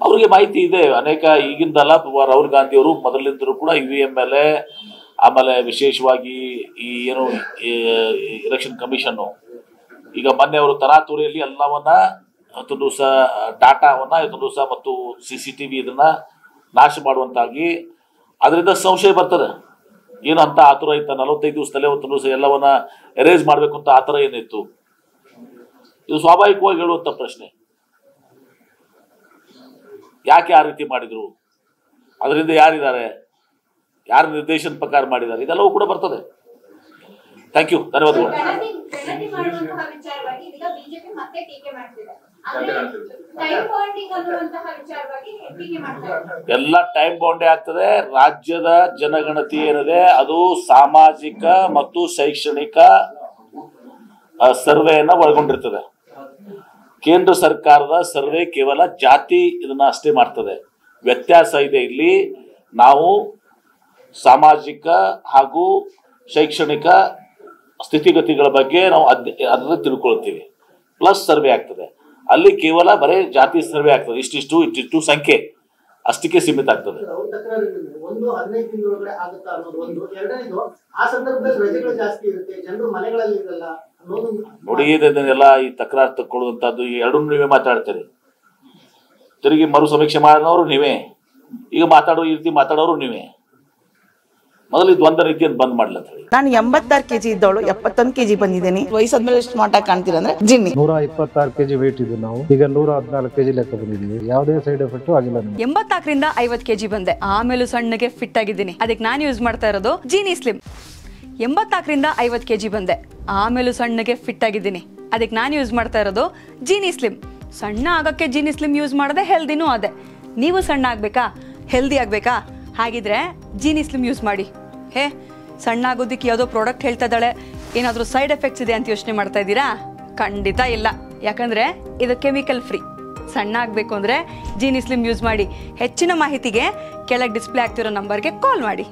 ಅವ್ರಿಗೆ ಮಾಹಿತಿ ಇದೆ. ಅನೇಕ ಈಗಿಂದಲ್ಲ, ರಾಹುಲ್ ಗಾಂಧಿ ಅವರು ಮೊದಲಿಂದಲೂ ಕೂಡ EVM ಮೇಲೆ, ಆಮೇಲೆ ವಿಶೇಷವಾಗಿ ಈ ಏನು ಎಲೆಕ್ಷನ್ ಕಮಿಷನ್ನು ಈಗ ಮೊನ್ನೆ ಅವರು ತರಾತುರಿಯಲ್ಲಿ ಎಲ್ಲವನ್ನ ಇವತ್ತು ದಿವಸ ಡಾಟಾವನ್ನ ಇವತ್ತು ದಿವಸ ಮತ್ತು CCTV ಇದನ್ನ ನಾಶ ಮಾಡುವಂತಾಗಿ ಅದರಿಂದ ಸಂಶಯ ಬರ್ತದೆ. ಏನು ಅಂತ ಆತುರ ಇತ್ತ 45 ದಿವಸದಲ್ಲೇ ಇವತ್ತು ದಿವಸ ಎಲ್ಲವನ್ನ ಎರೇಸ್ ಮಾಡಬೇಕು ಅಂತ ಆತರ ಏನಿತ್ತು? ಇದು ಸ್ವಾಭಾವಿಕವಾಗಿ ಹೇಳುವಂತ ಪ್ರಶ್ನೆ. ಯಾಕೆ ಆ ರೀತಿ ಮಾಡಿದ್ರು, ಅದರಿಂದ ಯಾರಿದ್ದಾರೆ, ಯಾರ ನಿರ್ದೇಶನ ಪ್ರಕಾರ ಮಾಡಿದ್ದಾರೆ, ಇದೆಲ್ಲವೂ ಕೂಡ ಬರ್ತದೆ. ಥ್ಯಾಂಕ್ ಯು, ಧನ್ಯವಾದಗಳು. ಎಲ್ಲ ಟೈಮ್ ಬೌಂಡೇ ಆಗ್ತದೆ. ರಾಜ್ಯದ ಜನಗಣತಿ ಏನಿದೆ ಅದು ಸಾಮಾಜಿಕ ಮತ್ತು ಶೈಕ್ಷಣಿಕ ಸರ್ವೆಯನ್ನ ಒಳಗೊಂಡಿರ್ತದೆ. ಕೇಂದ್ರ ಸರ್ಕಾರದ ಸರ್ವೆ ಕೇವಲ ಜಾತಿ ಇದನ್ನ ಅಷ್ಟೇ ಮಾಡ್ತದೆ. ವ್ಯತ್ಯಾಸ ಇದೆ ಇಲ್ಲಿ. ನಾವು ಸಾಮಾಜಿಕ ಹಾಗೂ ಶೈಕ್ಷಣಿಕ ಸ್ಥಿತಿಗತಿಗಳ ಬಗ್ಗೆ ನಾವು ಅದನ್ನ ತಿಳ್ಕೊಳ್ತೀವಿ. ಪ್ಲಸ್ ಸರ್ವೆ ಆಗ್ತದೆ. ಅಲ್ಲಿ ಕೇವಲ ಬರೀ ಜಾತಿ ಸರ್ವೆ ಆಗ್ತದೆ. ಇಷ್ಟಿಷ್ಟು ಸಂಖ್ಯೆ ಅಷ್ಟಕ್ಕೆ ಸೀಮಿತ ಆಗ್ತದೆ. ನೋಡಿ, ಇದನ್ನೆಲ್ಲ ಈ ತಕರಾರು ತಕ್ಕೊಳ್ಳುವಂತದ್ದು ಎರಡೂ ನೀವೇ ಮಾತಾಡ್ತೀರಿ. ತಿರುಗಿ ಮರು ಸಮೀಕ್ಷೆ ಮಾಡಿದವರು ನೀವೇ, ಈಗ ಈ ರೀತಿ ಮಾತಾಡೋರು ನೀವೇ. ಮೊದಲು ಇದು ಒಂದ ರೀತಿಯನ್ನು ಬಂದ್ ಮಾಡ್ಲತ್ತ. ನಾನು 86 kg ಇದ್ದವಳು 71 kg ಬಂದಿದ್ದೀನಿ. ವಯಸ್ಸಾದ್ಮೇಲೆ ಸ್ಮಾರ್ಟ್ ಆಗಿ ಕಾಣ್ತೀರ ಅಂದ್ರೆ ಜಿನ್ನಿ. 126 kg ವೇಟ್ ಇದ್ದು ನಾವು ಈಗ 114 kg ಲೆಕ್ಕ ಬಂದಿದ್ದೀವಿ. ಯಾವುದೇ ಸೈಡ್ ಎಫೆಕ್ಟ್ ಆಗಿಲ್ಲ. 84ರಿಂದ 50 kg ಬಂದೆ. ಆಮೇಲೆ ಸಣ್ಣಗೆ ಫಿಟ್ ಆಗಿದ್ದೀನಿ. ಅದಕ್ಕೆ ನಾನು ಯೂಸ್ ಮಾಡ್ತಾ ಇರೋದು ಜೀನಿ ಸ್ಲಿಮ್. 84ರಿಂದ 50 kg ಬಂದೆ. ಆಮೇಲೆ ಸಣ್ಣಗೆ ಫಿಟ್ ಆಗಿದ್ದೀನಿ. ಅದಕ್ಕೆ ನಾನು ಯೂಸ್ ಮಾಡ್ತಾ ಇರೋದು ಜೀನಿ ಸ್ಲಿಮ್. ಸಣ್ಣ ಆಗಕ್ಕೆ ಜೀನಿ ಸ್ಲಿಮ್ ಯೂಸ್ ಮಾಡದೆ ಹೆಲ್ದಿನೂ ಅದೇ. ನೀವು ಸಣ್ಣ ಆಗ್ಬೇಕಾ, ಹೆಲ್ದಿ ಆಗ್ಬೇಕಾ? ಹಾಗಿದ್ರೆ ಜೀನಿ ಸ್ಲಿಮ್ ಯೂಸ್ ಮಾಡಿ. ಸಣ್ಣ ಆಗೋದಕ್ಕೆ ಯಾವುದೋ ಪ್ರಾಡಕ್ಟ್ ಹೇಳ್ತಾ ಇದ್ದಾಳೆ, ಏನಾದರೂ ಸೈಡ್ ಎಫೆಕ್ಟ್ಸ್ ಇದೆ ಅಂತ ಯೋಚನೆ ಮಾಡ್ತಾ ಇದ್ದೀರಾ? ಖಂಡಿತ ಇಲ್ಲ. ಯಾಕಂದ್ರೆ ಇದು ಕೆಮಿಕಲ್ ಫ್ರೀ. ಸಣ್ಣ ಆಗಬೇಕು ಅಂದರೆ ಜೀನಿ ಸ್ಲಿಮ್ ಯೂಸ್ ಮಾಡಿ. ಹೆಚ್ಚಿನ ಮಾಹಿತಿಗೆ ಕೆಳಗೆ ಡಿಸ್ಪ್ಲೇ ಆಗ್ತಿರೋ ನಂಬರ್ಗೆ ಕಾಲ್ ಮಾಡಿ.